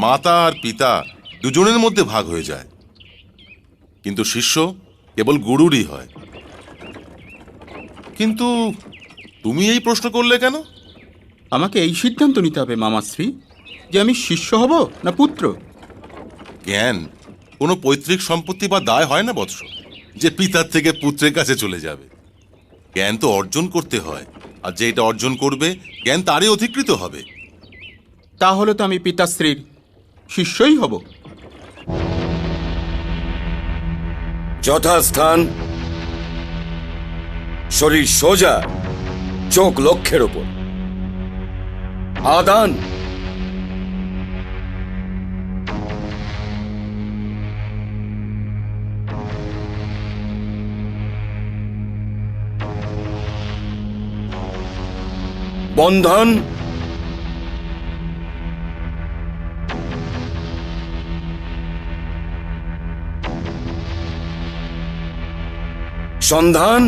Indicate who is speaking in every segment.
Speaker 1: মাতা আর পিতা দুজনের মধ্যে ভাগ হয়ে যায়, কিন্তু শিষ্য কেবল গুরুরই হয়। কিন্তু তুমি এই প্রশ্ন করলে কেন?
Speaker 2: আমাকে এই সিদ্ধান্ত নিতে হবে মামাশ্রী যে আমি শিষ্য হব না পুত্র।
Speaker 1: জ্ঞান কোনো পৈতৃক সম্পত্তি বা দায় হয় না বৎস, যে পিতার থেকে পুত্রের কাছে চলে যাবে। জ্ঞান তো অর্জন করতে হয়, আর যে এটা অর্জন করবে জ্ঞান তারই অধিকৃত হবে।
Speaker 2: তাহলে তো আমি পিতাশ্রীর শিষ্যই হব।
Speaker 3: যথাস্থান, শরীর সোজা, চোখ লক্ষ্যের ওপর। আদান। বন্ধন। সন্ধান।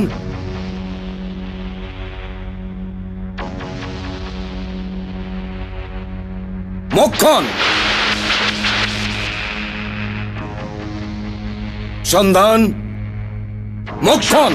Speaker 3: মক্ষণ। সন্ধান, মক্ষণ।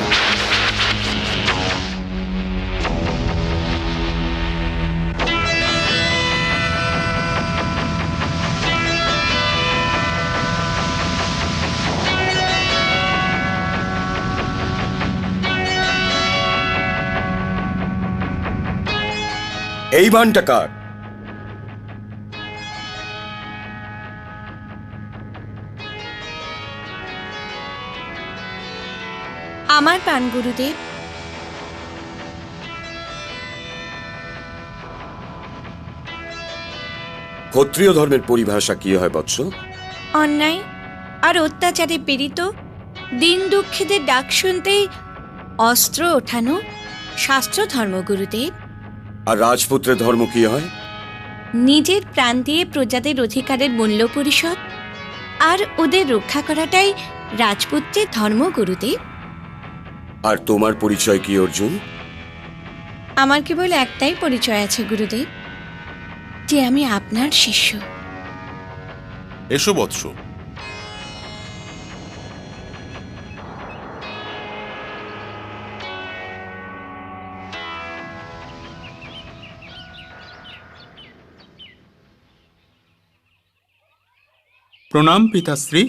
Speaker 3: এই বানটা কার?
Speaker 4: আমার পান গুরুদেব।
Speaker 3: ক্ষত্রিয় ধর্মের পরিভাষা কি হয় বৎস?
Speaker 4: অন্যায় আর অত্যাচারে পীড়িত দিন দুঃখীদের ডাক শুনতেই অস্ত্র ওঠানো শাস্ত্র ধর্ম গুরুদেব।
Speaker 3: আর রাজপুত্রের ধর্ম কি হয়?
Speaker 4: নিজের প্রাণ দিয়ে প্রজাদের অধিকারের মূল্য পরিশোধ আর ওদের রক্ষা করাটাই রাজপুত্রের ধর্ম গুরুদেব।
Speaker 3: আর তোমার পরিচয় কি অর্জুন?
Speaker 4: আমার কেবল একটাই পরিচয় আছে গুরুদেব, যে আমি আপনার শিষ্য।
Speaker 1: এসো বৎস।
Speaker 2: প্রণাম পিতাশ্রী।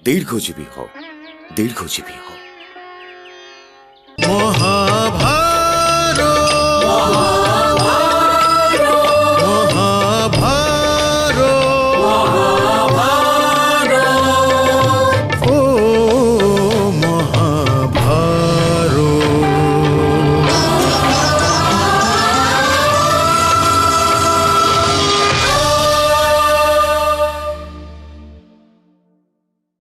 Speaker 3: দীর্ঘজীবী হও, দীর্ঘজীবী হও।